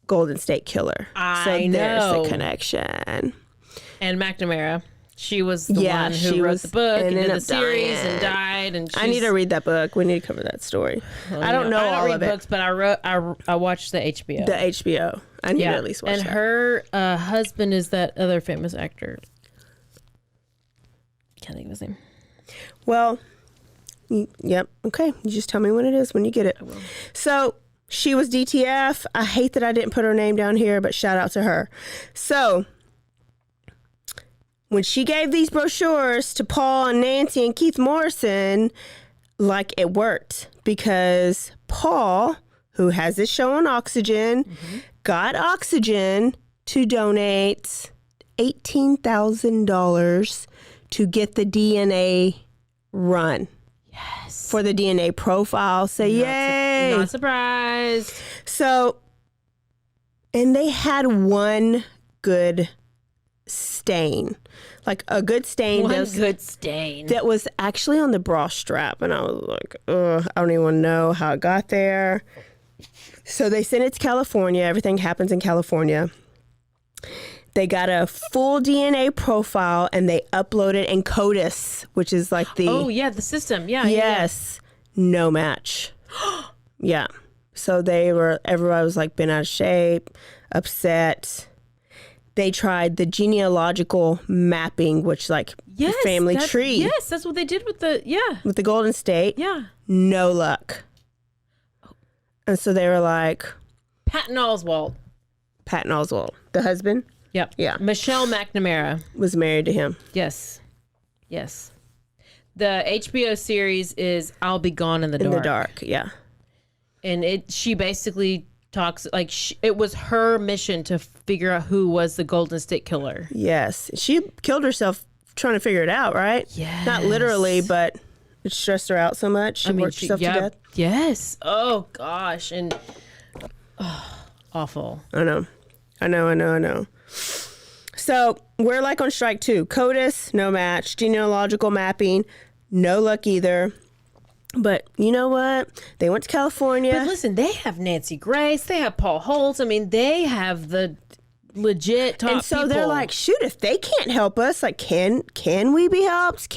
Golden State Killer. I know. There's the connection. And McNamara. She was the one who wrote the book and did the series and died. And I need to read that book. We need to cover that story. Well, I don't know all read of it. books, but I watched the HBO. The HBO. I need to at least watch and that. her husband is that other famous actor. Can't think of his name. Well, yep. Okay. You just tell me when it is, when you get it. I will. So she was DTF. I hate that I didn't put her name down here, but shout out to her. So when she gave these brochures to Paul and Nancy and Keith Morrison, like, it worked, because Paul, who has this show on Oxygen, got Oxygen to donate $18,000 to get the DNA run. Yes. For the DNA profile. Say yay. Not surprised. So, and they had one good stain. Like a good stain. That was actually on the bra strap. And I was like, ugh, I don't even know how it got there. So they sent it to California. Everything happens in California. They got a full DNA profile, and they uploaded in CODIS, which is like the... Oh, yeah, the system. Yeah. Yes. Yeah. No match. Yeah. So everybody was like bent out of shape, upset. They tried the genealogical mapping, which like the family tree. Yes, that's what they did with the Golden State. Yeah. No luck. And so they were like... Patton Oswalt, the husband? Yep. Yeah. Michelle McNamara. Was married to him. Yes. The HBO series is I'll Be Gone in the Dark. In the dark, yeah. And she basically talks like it was her mission to figure out who was the Golden State Killer. Yes. She killed herself trying to figure it out, right? Yes. Not literally, but it stressed her out so much. She worked herself to death. Yes. Oh, gosh. And awful. I know. So we're like on strike 2. CODIS, no match. Genealogical mapping, no luck either. But you know what? They went to California. But listen, they have Nancy Grace. They have Paul Holes. I mean, they have the legit top And so people. they're like, shoot, if they can't help us, like, can we be helped?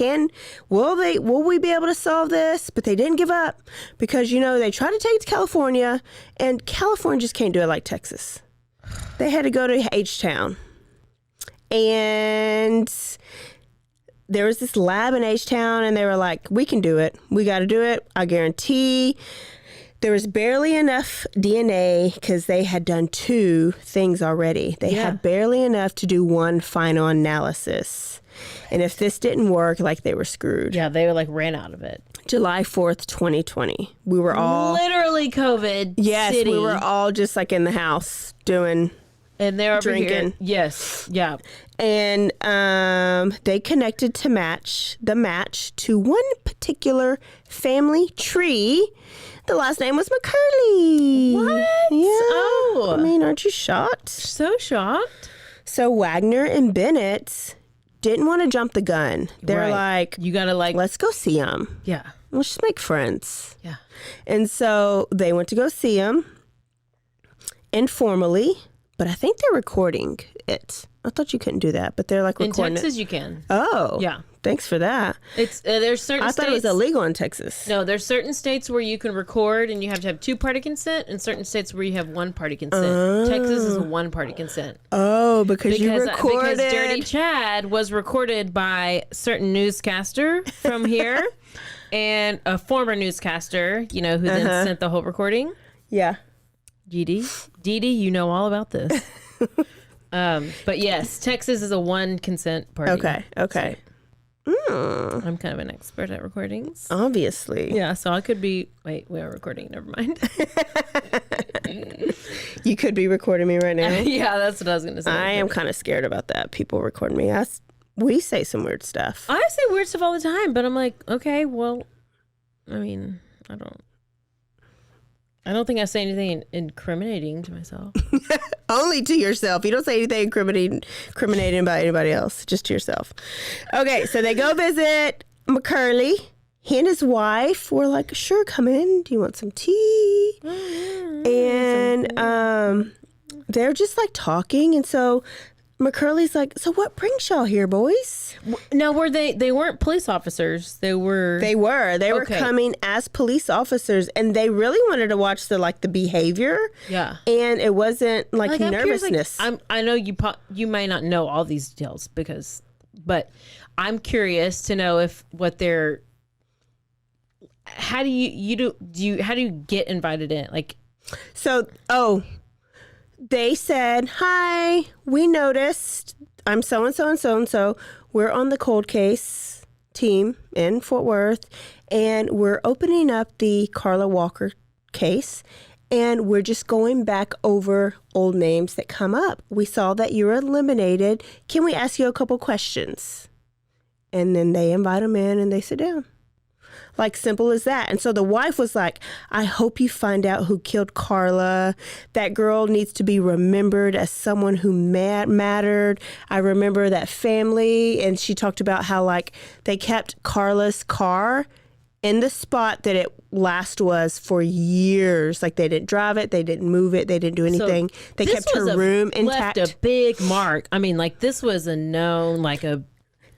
Will we be able to solve this? But they didn't give up because, they tried to take it to California, and California just can't do it like Texas. They had to go to H-Town. And there was this lab in H-Town, and they were like, we can do it. We got to do it. I guarantee. There was barely enough DNA because they had done 2 things already. They had barely enough to do one final analysis. And if this didn't work, like, they were screwed. Yeah, they were like ran out of it. July 4th, 2020. We were all... Literally COVID Yes, city. we were all just like in the house doing... And they're over drinking. here. Yes. Yeah. And they connected to the match to one particular family tree. The last name was McCurley. What? Yeah. Oh. I mean, aren't you shocked? So shocked. So Wagner and Bennett didn't want to jump the gun. They're like, you gotta let's go see him. Yeah. Let's just make friends. Yeah. And so they went to go see him informally, but I think they're recording it. I thought you couldn't do that, but they're like recording In Texas, it. you can. Oh. Yeah. Thanks for that. It's there's certain I states. thought it was illegal in Texas. No, there's certain states where you can record and you have to have 2-party consent, and certain states where you have 1-party consent. Texas is a 1-party consent. Oh, because you recorded. Because Dirty Chad was recorded by a certain newscaster from here, and a former newscaster, who then sent the whole recording. Yeah. Dee Dee, you know all about this. But yes, Texas is a 1 consent party. Okay. So, I'm kind of an expert at recordings. Obviously. Yeah, so I could be... Wait, we are recording. Never mind. You could be recording me right now. Yeah, that's what I was going to say. I am kind of scared about that. People record me. We say some weird stuff. I say weird stuff all the time, but I'm like, okay, well, I mean, I don't think I say anything incriminating to myself. Only to yourself. You don't say anything incriminating about anybody else, just to yourself. Okay, so they go visit McCurley. He and his wife were like, sure, come in. Do you want some tea? And they're just like talking. And so McCurley's like, so what brings y'all here, boys? Now, were they weren't police officers. They were Okay. Coming as police officers, and they really wanted to watch the behavior. Yeah. And it wasn't like I'm curious, nervousness. I know you may not know all these details but I'm curious to know how do you get invited in? Like, so, they said, hi, we noticed I'm so-and-so and so-and-so. We're on the cold case team in Fort Worth, and we're opening up the Carla Walker case, and we're just going back over old names that come up. We saw that you were eliminated. Can we ask you a couple questions? And then they invite them in, and they sit down. Like, simple as that. And so the wife was like, I hope you find out who killed Carla. That girl needs to be remembered as someone who mattered. I remember that family. And she talked about how, they kept Carla's car in the spot that it last was for years. Like, they didn't drive it. They didn't move it. They didn't do anything. They kept her room intact. Left a big mark. I mean, this was a known,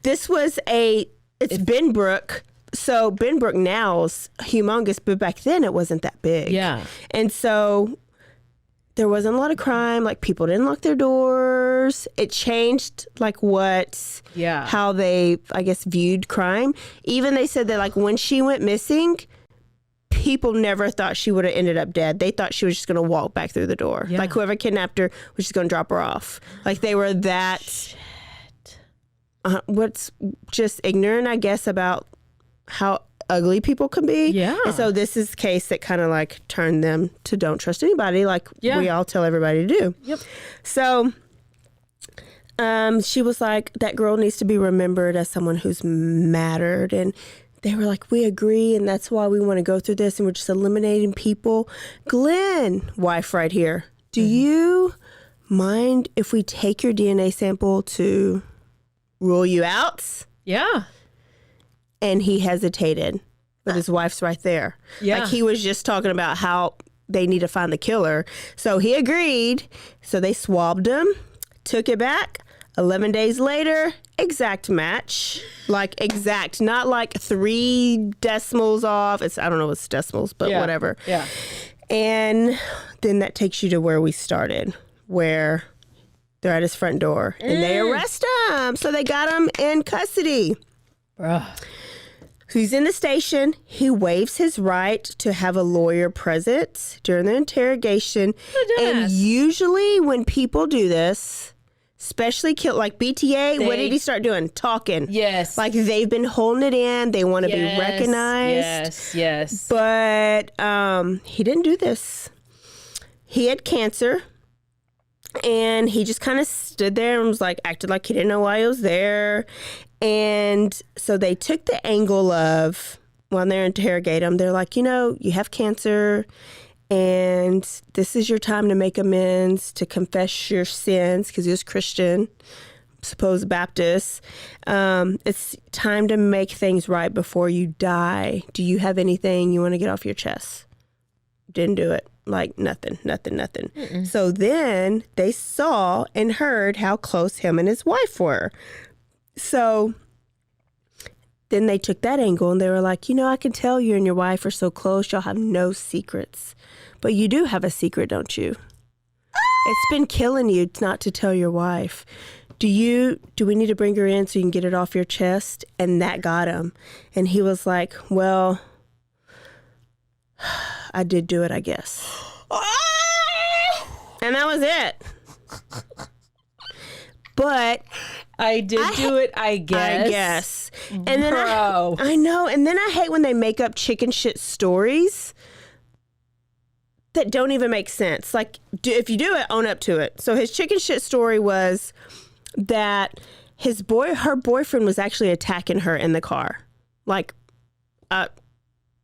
This was it's Benbrook. So Benbrook now is humongous, but back then it wasn't that big. Yeah. And so there wasn't a lot of crime. People didn't lock their doors. It changed how they, I guess, viewed crime. Even they said that when she went missing, people never thought she would have ended up dead. They thought she was just going to walk back through the door. Yeah. Whoever kidnapped her was just going to drop her off. They were that... what's just ignorant, I guess, about how ugly people can be. Yeah. And so this is a case that kind of turned them to don't trust anybody we all tell everybody to do. Yep. So she was like, that girl needs to be remembered as someone who's mattered. And they were like, we agree, and that's why we want to go through this, and we're just eliminating people. Glenn, wife right here, do you mind if we take your DNA sample to rule you out? Yeah. And he hesitated, but his wife's right there. Yeah. He was just talking about how they need to find the killer. So he agreed. So they swabbed him. took it back. 11 days later, exact match. Like exact, not like 3 decimals off. I don't know what's decimals, but whatever. Yeah. And then that takes you to where we started, where they're at his front door and they arrest him. So they got him in custody. Bruh. So he's in the station. He waives his right to have a lawyer present during the interrogation. And usually when people do this, especially like BTA, what did he start doing? Talking. Yes. Like they've been holding it in. They want to be recognized. Yes. But he didn't do this. He had cancer. And he just kind of stood there and was like, acted like he didn't know why he was there. And so they took the angle of, when they're interrogating him, they're like, you have cancer. And this is your time to make amends, to confess your sins, because he was Christian, supposed Baptist. It's time to make things right before you die. Do you have anything you want to get off your chest? Didn't do it. Like nothing. Mm-mm. So then they saw and heard how close him and his wife were. So then they took that angle and they were like, I can tell you and your wife are so close. Y'all have no secrets. But you do have a secret, don't you? It's been killing you not to tell your wife. Do we need to bring her in so you can get it off your chest? And that got him. And he was like, well, I did do it, I guess. And that was it. But I did do it, I guess. And then I know. And then I hate when they make up chicken shit stories that don't even make sense. Like, if you do it, own up to it. So his chicken shit story was that her boyfriend was actually attacking her in the car. Like,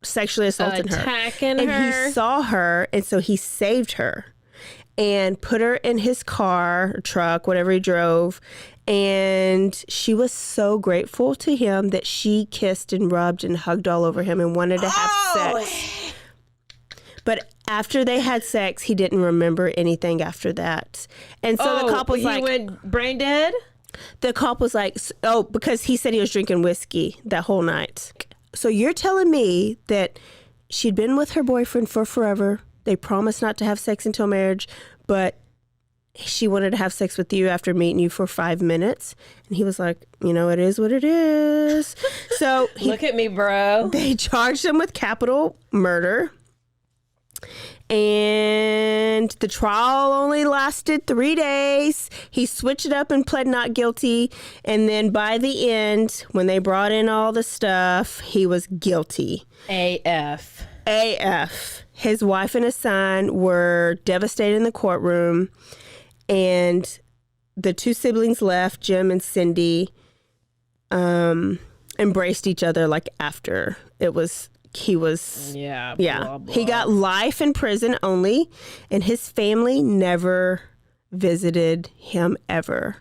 sexually assaulting her. And he saw her, and so he saved her and put her in his car or truck, whatever he drove. And she was so grateful to him that she kissed and rubbed and hugged all over him and wanted to have sex. But after they had sex, he didn't remember anything after that. And so the cop was like, he went brain dead? The cop was like, because he said he was drinking whiskey that whole night. So you're telling me that she'd been with her boyfriend for forever. They promised not to have sex until marriage, but she wanted to have sex with you after meeting you for 5 minutes. And he was like, it is what it is. So look at me, bro. They charged him with capital murder. And the trial only lasted 3 days. He switched it up and pled not guilty. And then by the end, when they brought in all the stuff, he was guilty. AF. His wife and his son were devastated in the courtroom. And the 2 siblings left, Jim and Cindy, embraced each other like after. He was, blah, blah. He got life in prison only, and his family never visited him ever.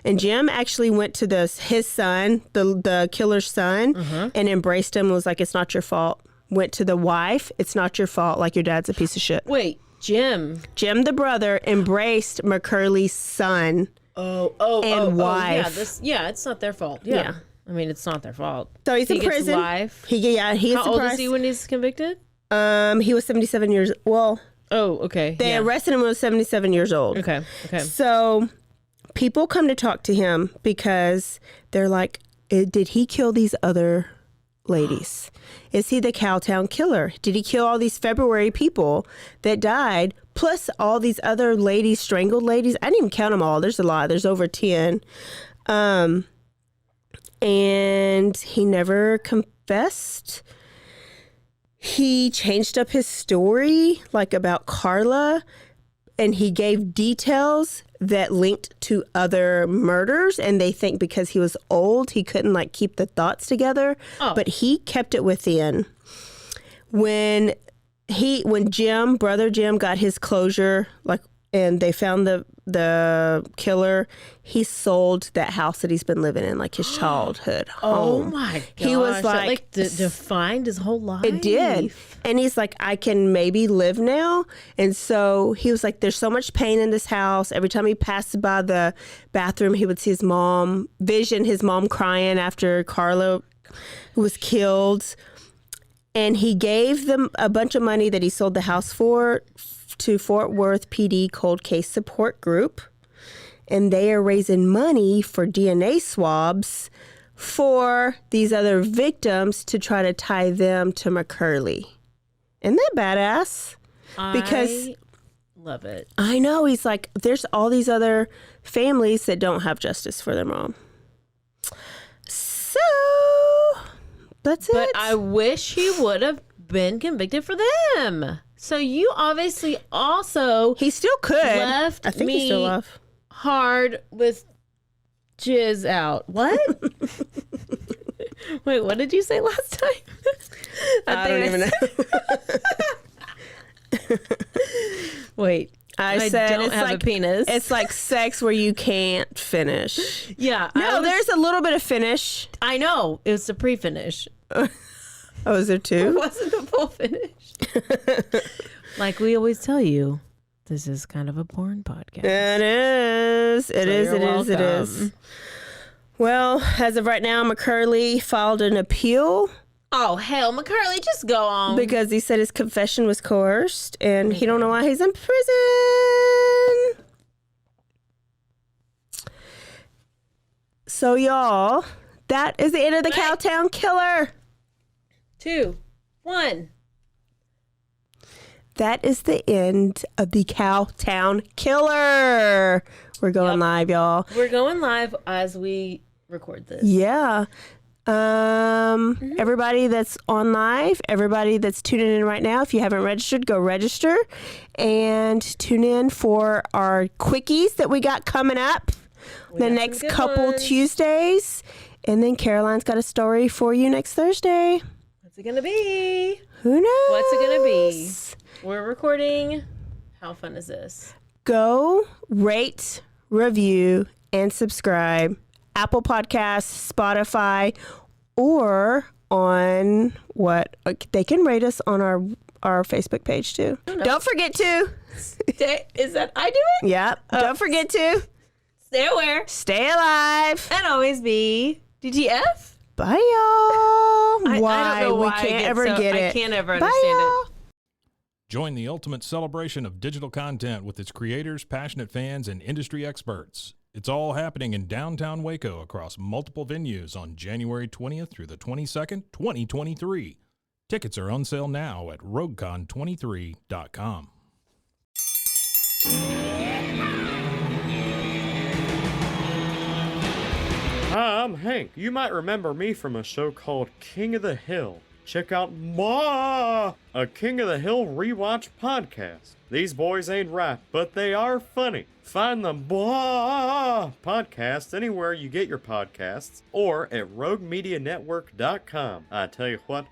And Jim actually went to his son, the killer's son, and embraced him and was like, it's not your fault. Went to the wife, it's not your fault, like your dad's a piece of shit. Wait, Jim the brother embraced McCurley's son and wife. It's not their fault. Yeah. I mean, it's not their fault. So he's in prison. Life. How old is he when he's convicted? He was 77 years. Well. Oh, okay. They arrested him when he was 77 years old. Okay. So people come to talk to him because they're like, did he kill these other ladies? Is he the Cowtown killer? Did he kill all these February people that died, plus all these other ladies, strangled ladies? I didn't even count them all. There's a lot. There's over 10. And he never confessed. He changed up his story, like about Carla, and he gave details that linked to other murders. And they think because he was old, he couldn't keep the thoughts together. But he kept it within. When brother Jim got his closure, and they found the the killer, he sold that house that he's been living in, like his childhood home. Oh my gosh. He was that, like defined his whole life. It did. And he's like, I can maybe live now. And so he was like, there's so much pain in this house. Every time he passed by the bathroom, he would see his mom crying after Carla was killed. And he gave them a bunch of money that he sold the house for to Fort Worth PD Cold Case Support Group. And they are raising money for DNA swabs for these other victims to try to tie them to McCurley. Isn't that badass? Because I love it. I know. He's like, there's all these other families that don't have justice for their mom. So that's it. But I wish he would have been convicted for them. So you obviously also he still could left I think me he still left hard with jizz out. What? Wait, what did you say last time? I don't even know. Wait, I said don't it's have like a penis. It's like sex where you can't finish. Yeah. No, there's a little bit of finish. I know. It was the pre-finish. Oh, is there two? It wasn't the full finish. Like we always tell you, this is kind of a porn podcast. It is. It is. Well, as of right now, McCurley filed an appeal. Oh, hell, McCurley, just go on. Because he said his confession was coerced and he don't know why he's in prison. So, y'all, that is the end of the Cowtown Killer. 2, 1. That is the end of the Cowtown Killer. We're going live, y'all. We're going live as we record this. Yeah. Everybody that's on live, everybody that's tuning in right now, if you haven't registered, go register and tune in for our quickies that we got coming up the next couple Tuesdays. And then Caroline's got a story for you next Thursday. What's it going to be? Who knows? What's it going to be? We're recording. How fun is this? Go rate, review, and subscribe. Apple Podcasts, Spotify, or on what? They can rate us on our Facebook page too. Don't forget to. Is that I do it? Yep. Don't forget to. Stay aware. Stay alive. And always be DTF. Bye, y'all. Why? I don't know why we can't ever get it. I can't ever Bye, understand y'all. it. Join the ultimate celebration of digital content with its creators, passionate fans, and industry experts. It's all happening in downtown Waco across multiple venues on January 20th through the 22nd, 2023. Tickets are on sale now at roguecon23.com. Hi, I'm Hank. You might remember me from a show called King of the Hill. Check out a King of the Hill rewatch podcast. These boys ain't rap, but they are funny. Find the podcast anywhere you get your podcasts or at roguemedianetwork.com. I tell you what.